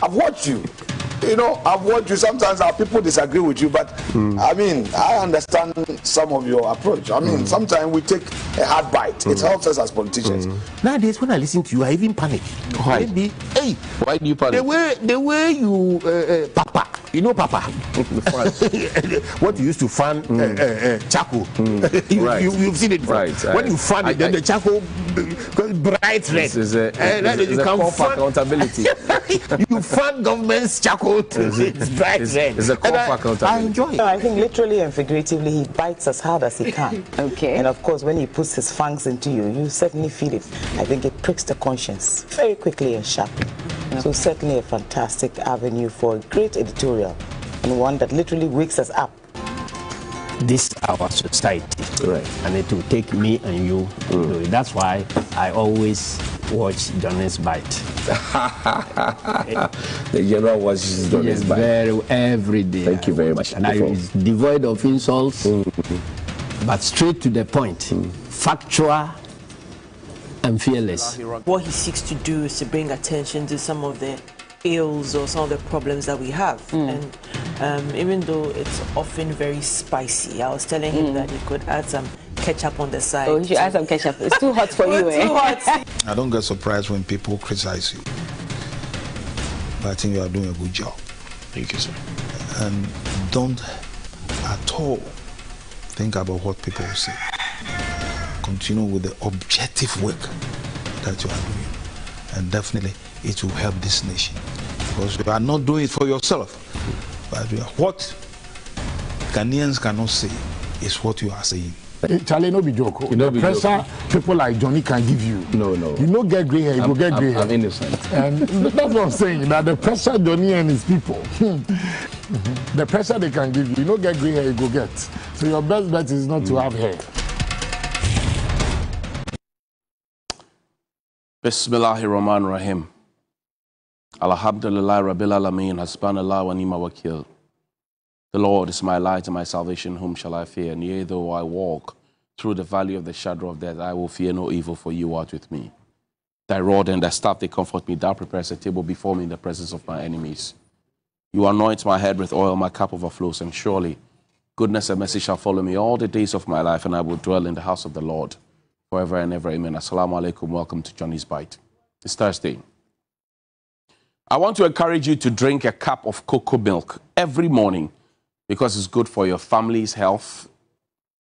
I've watched you. You know, I've watched you. Sometimes our people disagree with you, but I mean, I understand some of your approach. I mean, sometimes we take a hard bite. It helps us as politicians. Nowadays, when I listen to you, I even panic. Why? Maybe, hey, why do you panic? The way you, Papa, you know, Papa, what you used to fan charcoal. You've seen it before. Right. When you fan it, then the charcoal bright red. This is a call for accountability. You fan government's charcoal. It's bright red. It's a call for accountability. I enjoy it. I think literally and figuratively, he bites as hard as he can. Okay. And of course, when he puts his fangs into you, you certainly feel it. I think it pricks the conscience very quickly and sharply. So certainly a fantastic avenue for a great editorial, and one that literally wakes us up. This is our society, right? And it will take me and you to do it. That's why I always watch Johnnies Bite. The general watches Johnnies Bite every day. Thank you very much. And it's devoid of insults, but straight to the point, factual and fearless. What he seeks to do is to bring attention to some of the ills or some of the problems that we have. And even though it's often very spicy, I was telling him that he could add some ketchup on the side. Oh, you should add some ketchup. It's too hot for you, eh? Too hot. I don't get surprised when people criticize you. But I think you are doing a good job. Thank you, sir. And don't at all think about what people will say. Continue with the objective work that you are doing. And definitely it will help this nation. Because you are not doing it for yourself. But what Ghanaians cannot say is what you are saying. Charlie, no be joke. The pressure people like Johnny can give you. No. You no get grey hair, you go get grey hair. I'm innocent. And that's what I'm saying. That the pressure Johnny and his people, the pressure they can give you, you no get grey hair, you go get. So your best bet is not to have hair. Bismillahirrahmanirrahim. Alhamdulillah Rabbil Alameen. Hasbanallah wa ni'ma wakil. The Lord is my light and my salvation, whom shall I fear? And yea, though I walk through the valley of the shadow of death, I will fear no evil, for you art with me. Thy rod and thy staff, they comfort me. Thou preparest a table before me in the presence of my enemies. You anoint my head with oil, my cup overflows, and surely goodness and mercy shall follow me all the days of my life, and I will dwell in the house of the Lord forever and ever. Amen. Assalamu alaikum. Welcome to Johnnies Bite. It's Thursday. I want to encourage you to drink a cup of cocoa milk every morning, because it's good for your family's health,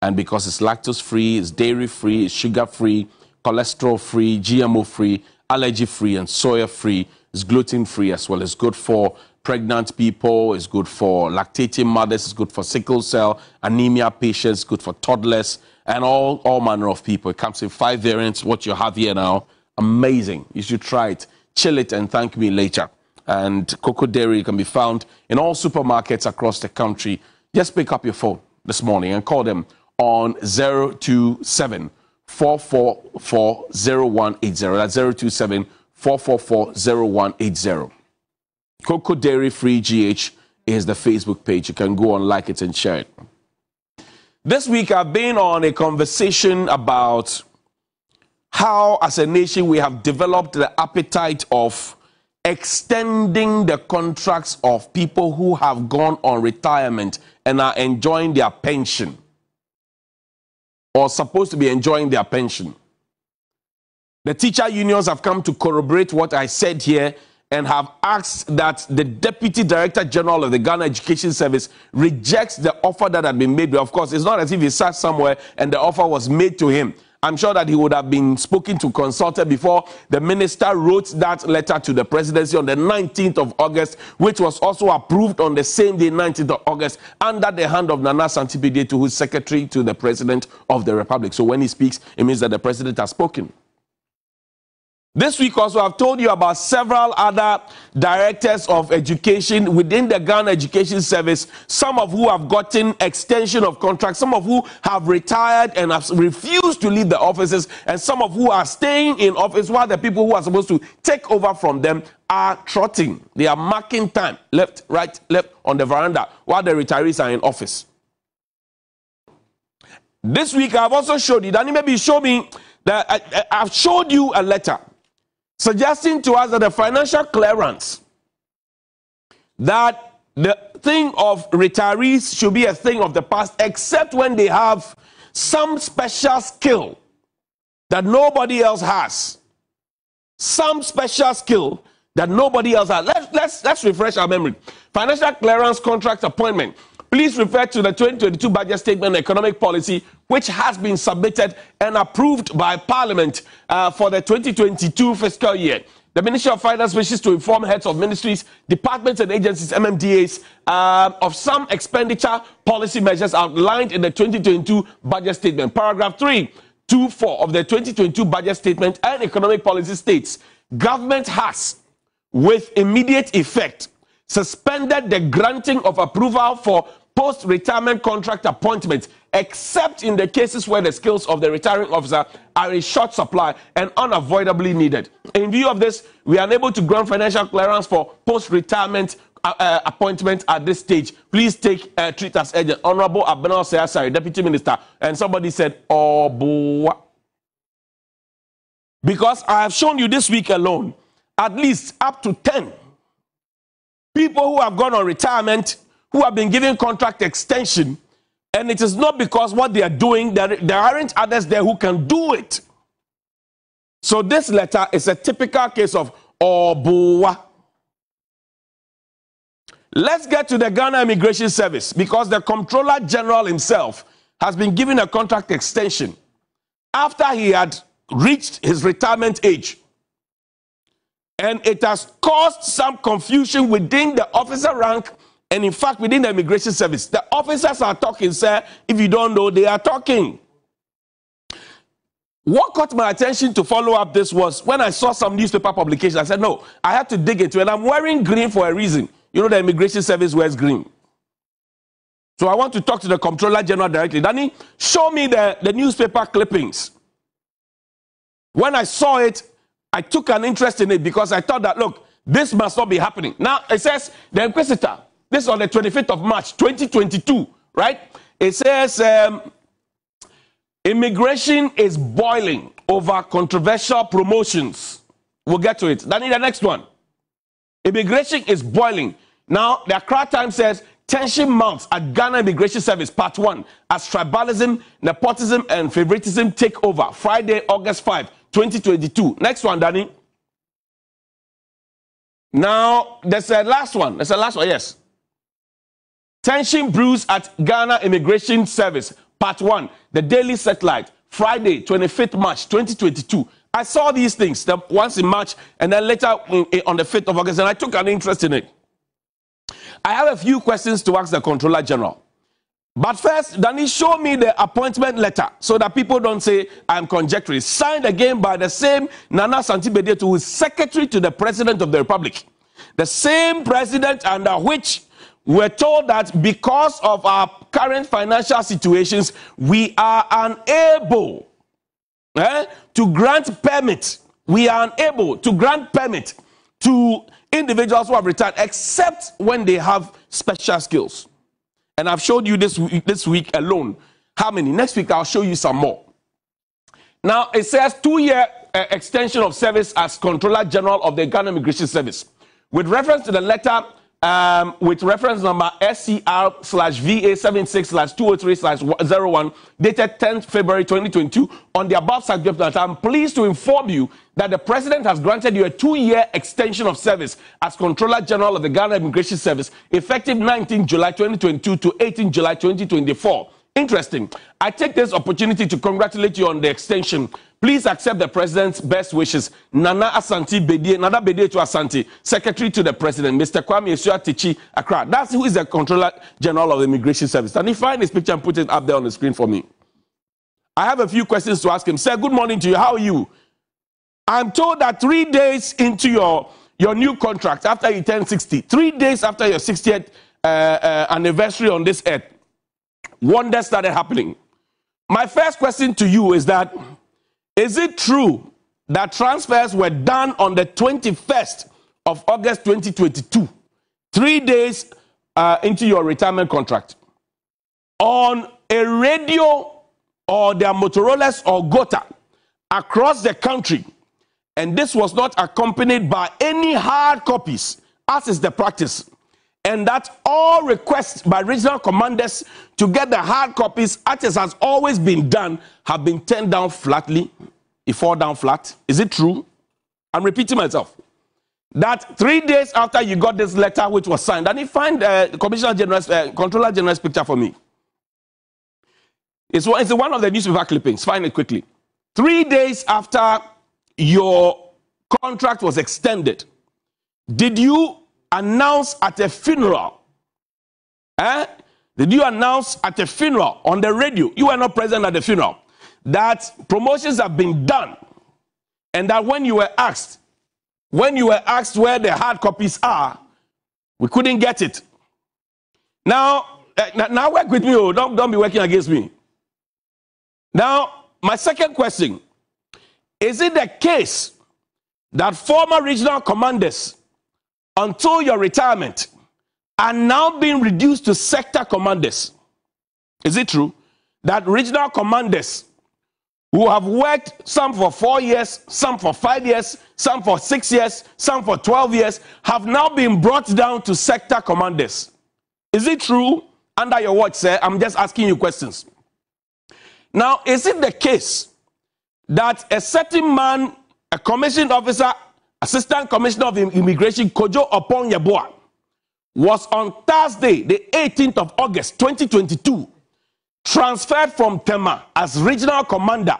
and because it's lactose-free, it's dairy-free, it's sugar-free, cholesterol-free, GMO-free, allergy-free, and soya-free. It's gluten-free as well. It's good for pregnant people. It's good for lactating mothers. It's good for sickle cell, anemia patients. It's good for toddlers, and all manner of people. It comes in 5 variants. What you have here now, amazing. You should try it. Chill it and thank me later. And Cocoa Dairy can be found in all supermarkets across the country. Just pick up your phone this morning and call them on 027 444 0180. That's 027 444 0180. Cocoa Dairy Free GH is the Facebook page. You can go and like it and share it. This week I've been on a conversation about how, as a nation, we have developed the appetite of extending the contracts of people who have gone on retirement and are enjoying their pension, or supposed to be enjoying their pension. The teacher unions have come to corroborate what I said here and have asked that the Deputy Director General of the Ghana Education Service rejects the offer that had been made. But of course, it's not as if he sat somewhere and the offer was made to him. I'm sure that he would have been spoken to, consulted before the minister wrote that letter to the presidency on the 19th of August, which was also approved on the same day, 19th of August, under the hand of Nana Santi-Bidietu, who is secretary to the President of the Republic. So when he speaks, it means that the president has spoken. This week also, I've told you about several other directors of education within the Ghana Education Service, some of who have gotten extension of contracts, some of who have retired and have refused to leave the offices, and some of who are staying in office while the people who are supposed to take over from them are trotting. They are marking time, left, right, left on the veranda while the retirees are in office. This week, I've also showed you, Danny, maybe show me that I've showed you a letter suggesting to us that the financial clearance that the thing of retirees should be a thing of the past, except when they have some special skill that nobody else has. Some special skill that nobody else has. Let's refresh our memory. Financial clearance contract appointment. Please refer to the 2022 budget statement economic policy, which has been submitted and approved by Parliament for the 2022 fiscal year. The Ministry of Finance wishes to inform heads of ministries, departments and agencies, MMDAs, of some expenditure policy measures outlined in the 2022 budget statement. Paragraph 324 of the 2022 budget statement and economic policy states, government has, with immediate effect, suspended the granting of approval for post-retirement contract appointments, except in the cases where the skills of the retiring officer are in short supply and unavoidably needed. In view of this, we are unable to grant financial clearance for post-retirement appointment at this stage. Please treat as urgent. Honorable Abenal Sayasari, Deputy Minister, and somebody said, oh, boy. Because I have shown you this week alone, at least up to 10 people who have gone on retirement, who have been given contract extension, and it is not because what they are doing, there aren't others there who can do it. So this letter is a typical case of Obuwa. Let's get to the Ghana Immigration Service, because the Comptroller General himself has been given a contract extension after he had reached his retirement age. And it has caused some confusion within the officer rank and, in fact, within the Immigration Service. The officers are talking, sir. If you don't know, they are talking. What caught my attention to follow up this was when I saw some newspaper publications. I said, no, I have to dig into it. And I'm wearing green for a reason. You know, the Immigration Service wears green. So I want to talk to the Comptroller General directly. Danny, show me the newspaper clippings. When I saw it, I took an interest in it because I thought that, look, this must not be happening. Now, it says, the Inquisitor, this is on the 25th of March, 2022, right? It says, immigration is boiling over controversial promotions. We'll get to it. Danny, the next one. Immigration is boiling. Now, the Accra Times says, tension mounts at Ghana Immigration Service, Part 1, as tribalism, nepotism, and favoritism take over. Friday, August 5, 2022. Next one, Danny. Now, there's a last one. There's a last one, yes. Tension brews at Ghana Immigration Service, Part 1, the Daily Satellite, Friday, 25th March, 2022. I saw these things once in March and then later on the 5th of August, and I took an interest in it. I have a few questions to ask the Comptroller General. But first, Danny, show me the appointment letter so that people don't say I'm conjecturing. Signed again by the same Nana Asante Bediatu, who is Secretary to the President of the Republic. The same president under which we're told that because of our current financial situations, we are unable to grant permit. We are unable to grant permit to individuals who have retired, except when they have special skills. And I've showed you this week alone. How many? Next week, I'll show you some more. Now, it says 2-year extension of service as Comptroller General of the Ghana Immigration Service. With reference to the letter, with reference number SCR/VA76/203/01, dated 10th February 2022, on the above subject matter, I'm pleased to inform you that the President has granted you a 2-year extension of service as Comptroller General of the Ghana Immigration Service, effective 19 July 2022 to 18 July 2024. Interesting. I take this opportunity to congratulate you on the extension. Please accept the President's best wishes. Nana Asante to Asante, Secretary to the President, Mr. Kwame Esuatichi, Accra. That's who is the Comptroller General of the Immigration Service. And if you find his picture and put it up there on the screen for me. I have a few questions to ask him. Sir, good morning to you. How are you? I'm told that 3 days into your new contract, after you turn 60, 3 days after your 60th anniversary on this earth, wonders started happening. My first question to you is that, is it true that transfers were done on the 21st of August 2022, 3 days into your retirement contract, on a radio or their Motorola's or Gota across the country, and this was not accompanied by any hard copies, as is the practice? and that all requests by regional commanders to get the hard copies, as has always been done, have been turned down flatly. It fall down flat. Is it true? I'm repeating myself. That 3 days after you got this letter, which was signed, and you find the Commissioner General's, Controller General's picture for me. It's one of the newspaper clippings. Find it quickly. 3 days after your contract was extended, did you announce at a funeral? Did you announce at a funeral on the radio? You were not present at the funeral. That promotions have been done, and that when you were asked where the hard copies are, we couldn't get it. Now work with me. Oh, don't be working against me. Now, my second question: is it the case that former regional commanders, until your retirement, are now being reduced to sector commanders? Is it true that regional commanders who have worked, some for 4 years, some for 5 years, some for 6 years, some for 12 years, have now been brought down to sector commanders? Is it true? Under your watch, sir, I'm just asking you questions. Now, is it the case that a certain man, a commissioned officer, Assistant Commissioner of Immigration, Kojo Opon Yeboah, was on Thursday, the 18th of August, 2022, transferred from Tema as regional commander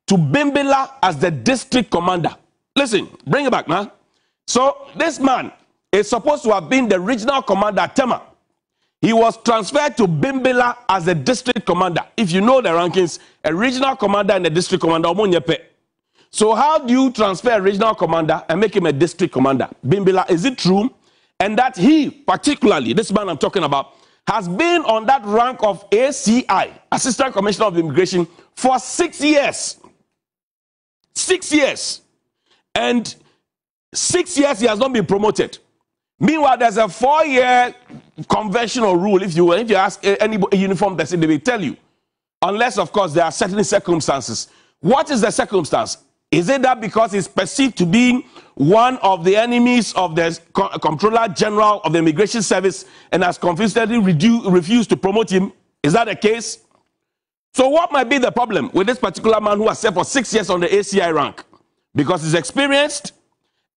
to Bimbila as the district commander? Listen, bring it back now. So this man is supposed to have been the regional commander at Tema. He was transferred to Bimbila as the district commander. If you know the rankings, a regional commander and a district commander. So how do you transfer a regional commander and make him a district commander? Bimbila, is it true? And that he, particularly, this man I'm talking about, has been on that rank of ACI, Assistant Commissioner of Immigration, for 6 years. 6 years. And 6 years he has not been promoted. Meanwhile, there's a 4-year conventional rule. If you ask any uniform person, they will tell you. Unless, of course, there are certain circumstances. What is the circumstance? Is it that because he's perceived to be one of the enemies of the Comptroller General of the Immigration Service and has confidently refused to promote him? Is that the case? So what might be the problem with this particular man who has served for 6 years on the ACI rank? Because he's experienced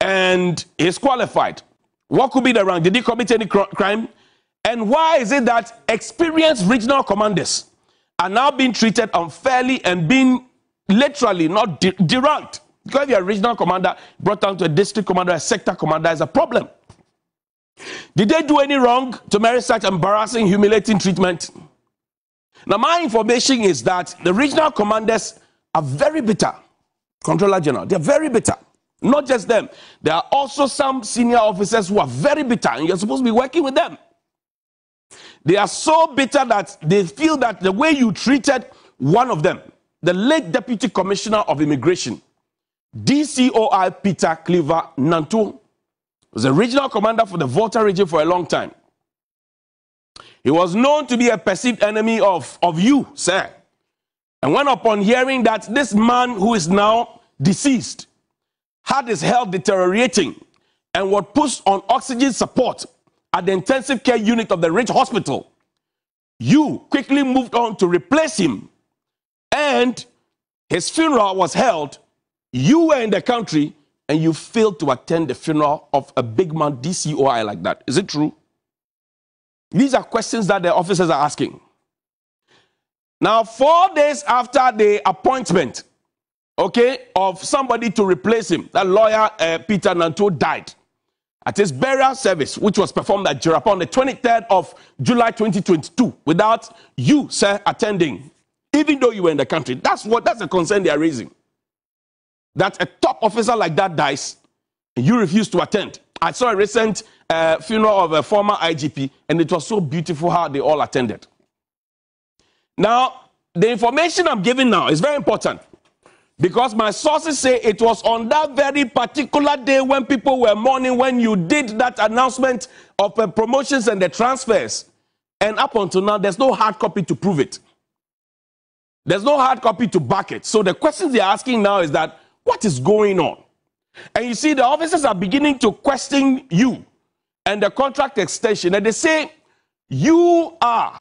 and he's qualified. What could be the rank? Did he commit any crime? And why is it that experienced regional commanders are now being treated unfairly and being literally not deranked? Because if you're a regional commander brought down to a district commander, a sector commander, is a problem. Did they do any wrong to merit such embarrassing, humiliating treatment? Now, my information is that the regional commanders are very bitter. Controller General, they're very bitter. Not just them. There are also some senior officers who are very bitter, and you're supposed to be working with them. They are so bitter that they feel that the way you treated one of them, the late Deputy Commissioner of Immigration, DCOI Peter Cleaver Nantu, was a regional commander for the Volta region for a long time. He was known to be a perceived enemy of you, sir. And when upon hearing that this man who is now deceased had his health deteriorating and was pushed on oxygen support at the intensive care unit of the Ridge Hospital, you quickly moved on to replace him, and his funeral was held. You were in the country and you failed to attend the funeral of a big man, DCOI, like that. Is it true? These are questions that the officers are asking. Now, 4 days after the appointment, of somebody to replace him, that lawyer Peter Nantu died at his burial service, which was performed at Jirapa on the 23rd of July 2022, without you, sir, attending, even though you were in the country. That's the concern they are raising. That a top officer like that dies, and you refuse to attend. I saw a recent funeral of a former IGP, and it was so beautiful how they all attended. Now, the information I'm giving now is very important, because my sources say it was on that very particular day when people were mourning, when you did that announcement of promotions and the transfers. And up until now, there's no hard copy to prove it. There's no hard copy to back it. So the questions they're asking now is that, what is going on? And you see, the officers are beginning to question you and the contract extension, and they say you are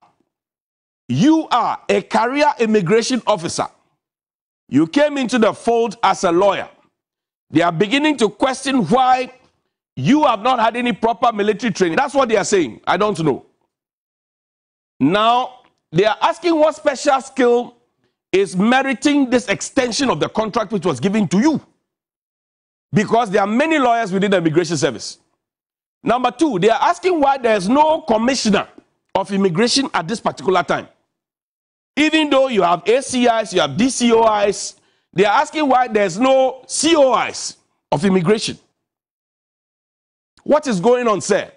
a career immigration officer. You came into the fold as a lawyer. They are beginning to question why you have not had any proper military training. That's what they are saying. I don't know. Now, they are asking what special skill is meriting this extension of the contract which was given to you. Because there are many lawyers within the immigration service. Number two, they are asking why there is no commissioner of immigration at this particular time. Even though you have ACIs, you have DCOIs, they are asking why there's no COIs of immigration. What is going on, sir?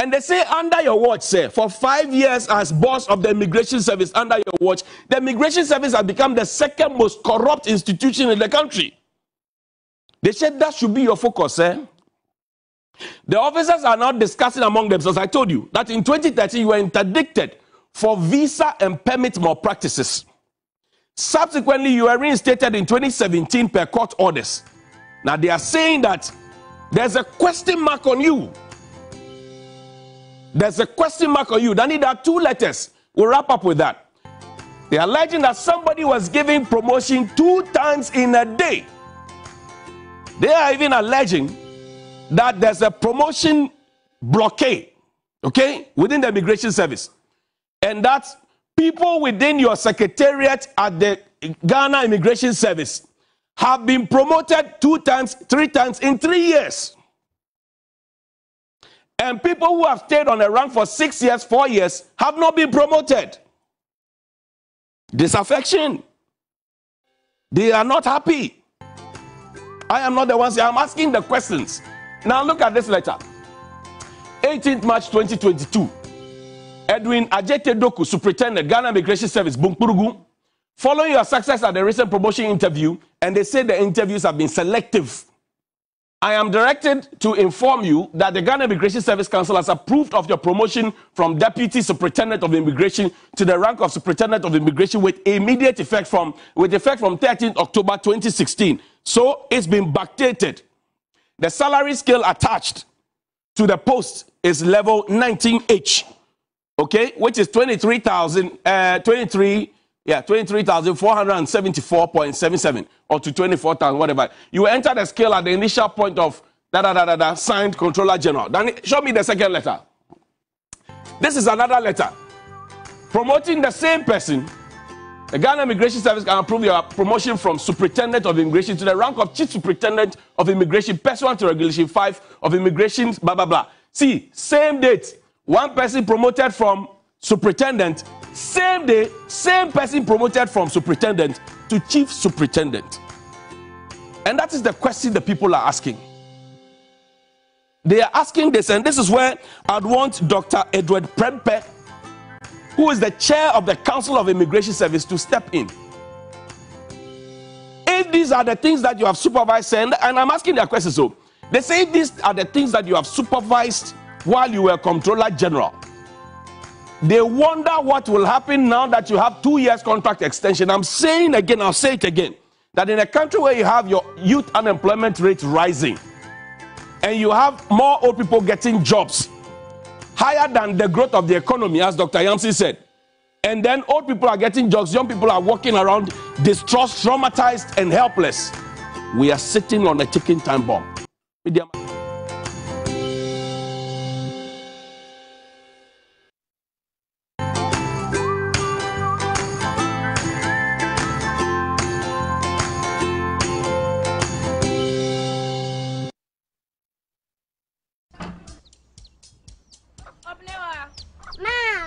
And they say under your watch, sir, for 5 years as boss of the immigration service, under your watch, the immigration service has become the second most corrupt institution in the country. They said that should be your focus, sir. The officers are now discussing among themselves. I told you that in 2013 you were interdicted for visa and permit malpractices. Subsequently, you were reinstated in 2017 per court orders. Now they are saying that there's a question mark on you. There's a question mark on you. Then there are 2 letters. We'll wrap up with that. They are alleging that somebody was giving promotion 2 times in a day. They are even alleging that there's a promotion blockade, okay, within the immigration service. And that people within your secretariat at the Ghana Immigration Service have been promoted 2 times, 3 times in 3 years. And people who have stayed on a rank for 6 years, 4 years have not been promoted. Disaffection. They are not happy. I am not the one saying, I'm asking the questions. Now look at this letter. 18th March 2022. Edwin Ajete Doku, Superintendent, Ghana Immigration Service, Bunkpurugu. Following your success at the recent promotion interview, and they say the interviews have been selective, I am directed to inform you that the Ghana Immigration Service Council has approved of your promotion from Deputy Superintendent of Immigration to the rank of Superintendent of Immigration with immediate effect from 13th October 2016. So it's been backdated. The salary scale attached to the post is level 19H. Okay, which is 23,474.77 or to 24,000, whatever. You enter the scale at the initial point of signed Controller General. Then show me the second letter. This is another letter promoting the same person. The Ghana Immigration Service can approve your promotion from Superintendent of Immigration to the rank of Chief Superintendent of Immigration, pursuant to Regulation 5 of Immigration, blah, blah, blah. See, same date. One person promoted from superintendent, same day, same person promoted from superintendent to chief superintendent. And that is the question the people are asking. They are asking this, and this is where I'd want Dr. Edward Prempe, who is the chair of the Council of Immigration Service, to step in. If these are the things that you have supervised, and I'm asking their question, so they say these are the things that you have supervised while you were Controller General. They wonder what will happen now that you have 2 years contract extension. I'm saying again, I'll say it again, that in a country where you have your youth unemployment rate rising and you have more old people getting jobs higher than the growth of the economy, as Dr. Yamsi said, and then old people are getting jobs, young people are walking around distressed, traumatized, and helpless, we are sitting on a ticking time bomb. Mommy.